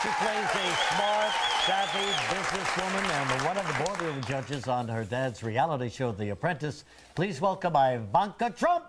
She plays a smart, savvy businesswoman and one of the boardroom judges on her dad's reality show, The Apprentice. Please welcome Ivanka Trump.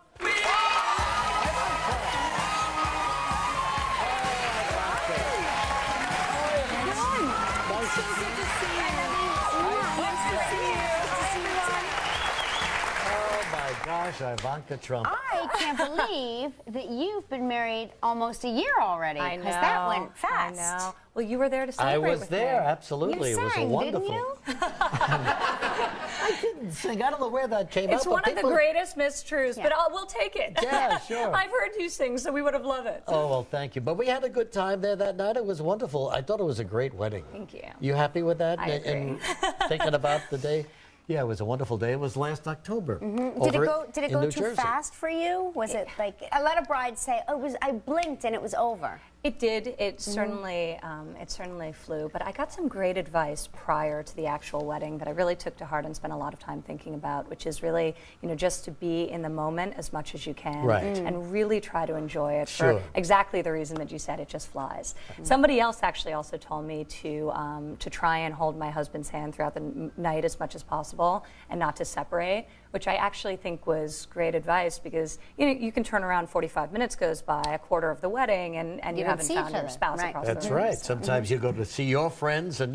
Gosh, Ivanka Trump. I can't believe that you've been married almost a year already. I know. Because that went fast. I know. Well, you were there to celebrate I was there, me. absolutely. You It was sang, wonderful. didn't you? I didn't sing. I don't know where that came It's up. one of the greatest mistruths, but we'll take it. Yeah, sure. I've heard you sing, so we would have loved it. Oh, well, thank you. But we had a good time there that night. It was wonderful. I thought it was a great wedding. Thank you. You happy with that? I agree. And thinking about the day? Yeah, it was a wonderful day. It was last October. Did it go too Jersey. fast for you? Was it like a lot of brides say, "Oh, I blinked and it was over." It did. It certainly flew. But I got some great advice prior to the actual wedding that I really took to heart and spent a lot of time thinking about, which is really, just to be in the moment as much as you can, and really try to enjoy it for exactly the reason that you said. It just flies. Somebody else actually also told me to try and hold my husband's hand throughout the night as much as possible and not to separate, which I actually think was great advice because you can turn around, 45 minutes goes by, a quarter of the wedding, and you haven't found your spouse across the room. That's right. Sometimes you go to see your friends, and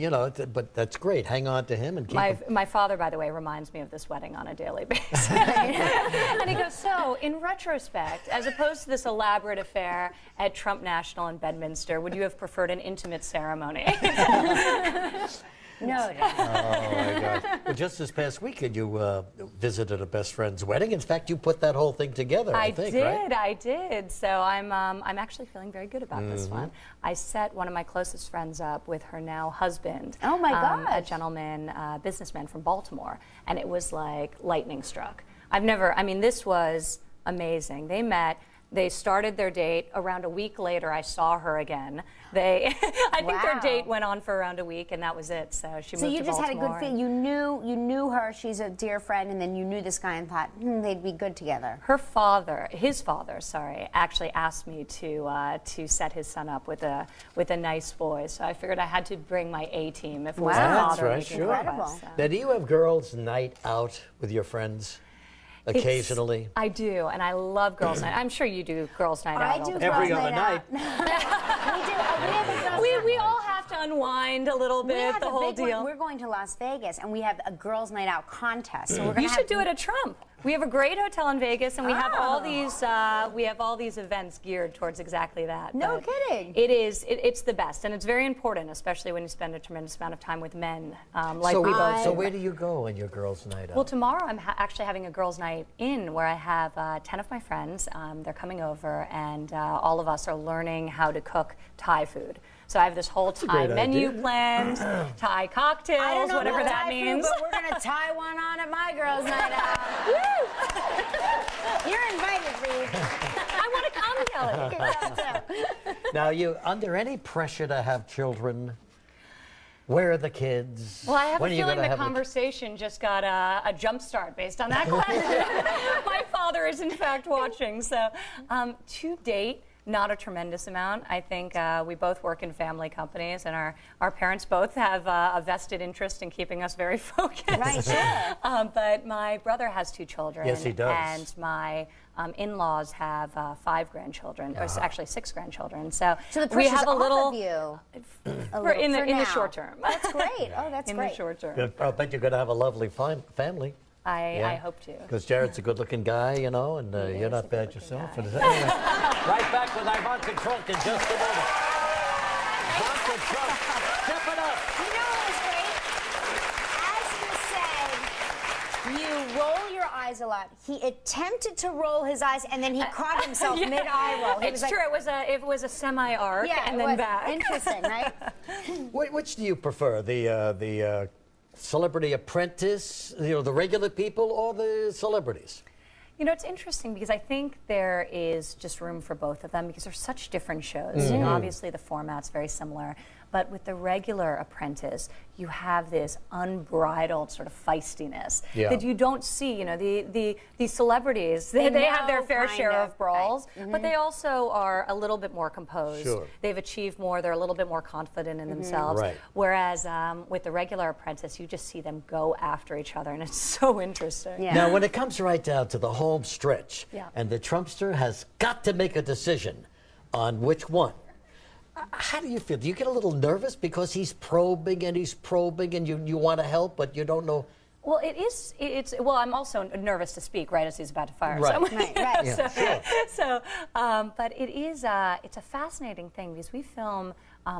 but that's great. Hang on to him and keep him. My father, by the way, reminds me of this wedding on a daily basis. And he goes, so in retrospect, as opposed to this elaborate affair at Trump National in Bedminster, would you have preferred an intimate ceremony? No. Oh my God! Well, just this past weekend, you visited a best friend's wedding. In fact, you put that whole thing together. I think, right? I did. So I'm actually feeling very good about this one. I set one of my closest friends up with her now husband. Oh my gosh! A gentleman, businessman from Baltimore, and it was like lightning struck. I mean, this was amazing. They met. They started their date. Around a week later, I saw her again. I think their date went on for around a week, and that was it. So she moved to Baltimore. So you just had a good feel. You knew her. She's a dear friend, and then you knew this guy and thought they'd be good together. His father, actually asked me to set his son up with a nice boy. So I figured I had to bring my A team if it was the father. That's right, sure. Now, do you have girls' night out with your friends? Occasionally. I do, and I love girls' night. I'm sure you do girls' night out. I do every other night. We all have to unwind a little bit, the whole deal. We're going to Las Vegas, and we have a girls' night out contest. So You should do it at Trump. We have a great hotel in Vegas, and we have all these events geared towards exactly that. No kidding. It's the best, and it's very important, especially when you spend a tremendous amount of time with men, like we both do. So where do you go on your girls' night out? Well, tomorrow I'm actually having a girls' night in where I have 10 of my friends. They're coming over, and all of us are learning how to cook Thai food. So I have this whole Thai menu planned, Thai cocktails, whatever that means. Food, but we're going to tie one on at my girls' night out. Woo! You're invited, Reed. I want to come, Kelly. Now, you under any pressure to have children? Where are the kids? Well, I have a feeling the conversation just got a jump start based on that question. My father is, in fact, watching. So, to date, not a tremendous amount. I think we both work in family companies, and our parents both have a vested interest in keeping us very focused. Right, sure. But my brother has 2 children. Yes, he does. And my in-laws have 5 grandchildren, or actually 6 grandchildren. So we have a little of you. in the short term. That's great. Oh, that's great. In the short term. I bet you're going to have a lovely family. I hope to. Because Jared's a good-looking guy, and you're not bad yourself. Anyway, right back with Ivanka Trump in just a moment. Ivanka Trump, step it up. You know what was great? As you said, you roll your eyes a lot. He attempted to roll his eyes, and then he caught himself mid-eye roll. It's true. It was a semi-arc, and then back. Interesting, right? Which do you prefer, the Celebrity Apprentice, the regular people, or the celebrities? It's interesting because I think there is just room for both of them because they're such different shows. Obviously the format's very similar, But with the regular apprentice, you have this unbridled sort of feistiness that you don't see. You know, the celebrities, they have their fair share of brawls, but they also are a little bit more composed. Sure. They've achieved more. They're a little bit more confident in themselves. Right. Whereas with the regular apprentice, you just see them go after each other, and it's so interesting. Yeah. Now, when it comes right down to the home stretch, and the Trumpster has got to make a decision on which one, how do you feel? Do you get a little nervous because he's probing and you want to help, but you don't know? Well, well, I'm also nervous to speak right as he's about to fire someone. Right. But it's a fascinating thing because we film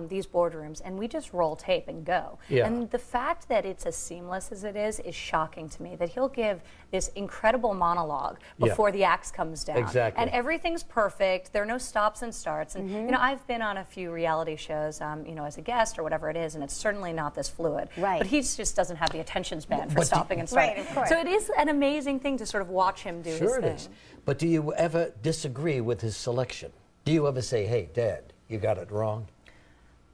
these boardrooms and we just roll tape and go. Yeah. And the fact that it's as seamless as it is shocking to me, that he'll give this incredible monologue before the axe comes down. Exactly. And everything's perfect. There are no stops and starts. And, you know, I've been on a few reality shows, you know, as a guest or whatever it is, and it's certainly not this fluid. Right. But he just doesn't have the attention span for stopping and starting. Right, of course. So it is an amazing thing to sort of watch him do his thing. Sure it is. But do you ever disagree with his selection? Do you ever say, hey, Dad, you got it wrong?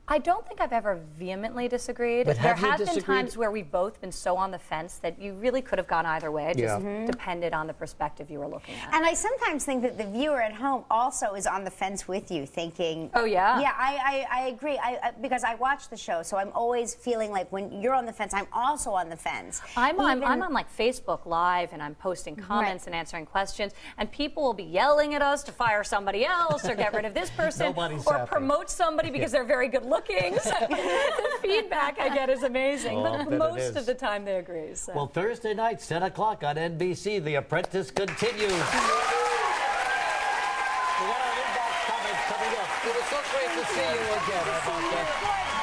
I don't think I've ever vehemently disagreed. But there have you have been disagreed? times where we've both been so on the fence that you really could have gone either way. It just depended on the perspective you were looking at. And I sometimes think that the viewer at home also is on the fence with you, thinking, oh, yeah? Yeah, I agree. Because I watch the show, so I'm always feeling like when you're on the fence, I'm also on the fence. I'm on like Facebook Live, and I'm posting comments and answering questions, and people will be yelling at us to fire somebody else or get rid of this person or promote somebody because they're very good looking. So the feedback I get is amazing, but most of the time they agree. So. Well, Thursday nights, 10 o'clock on NBC, The Apprentice continues. We got our inbox comments coming up. It was so great to see you again, Ivanka.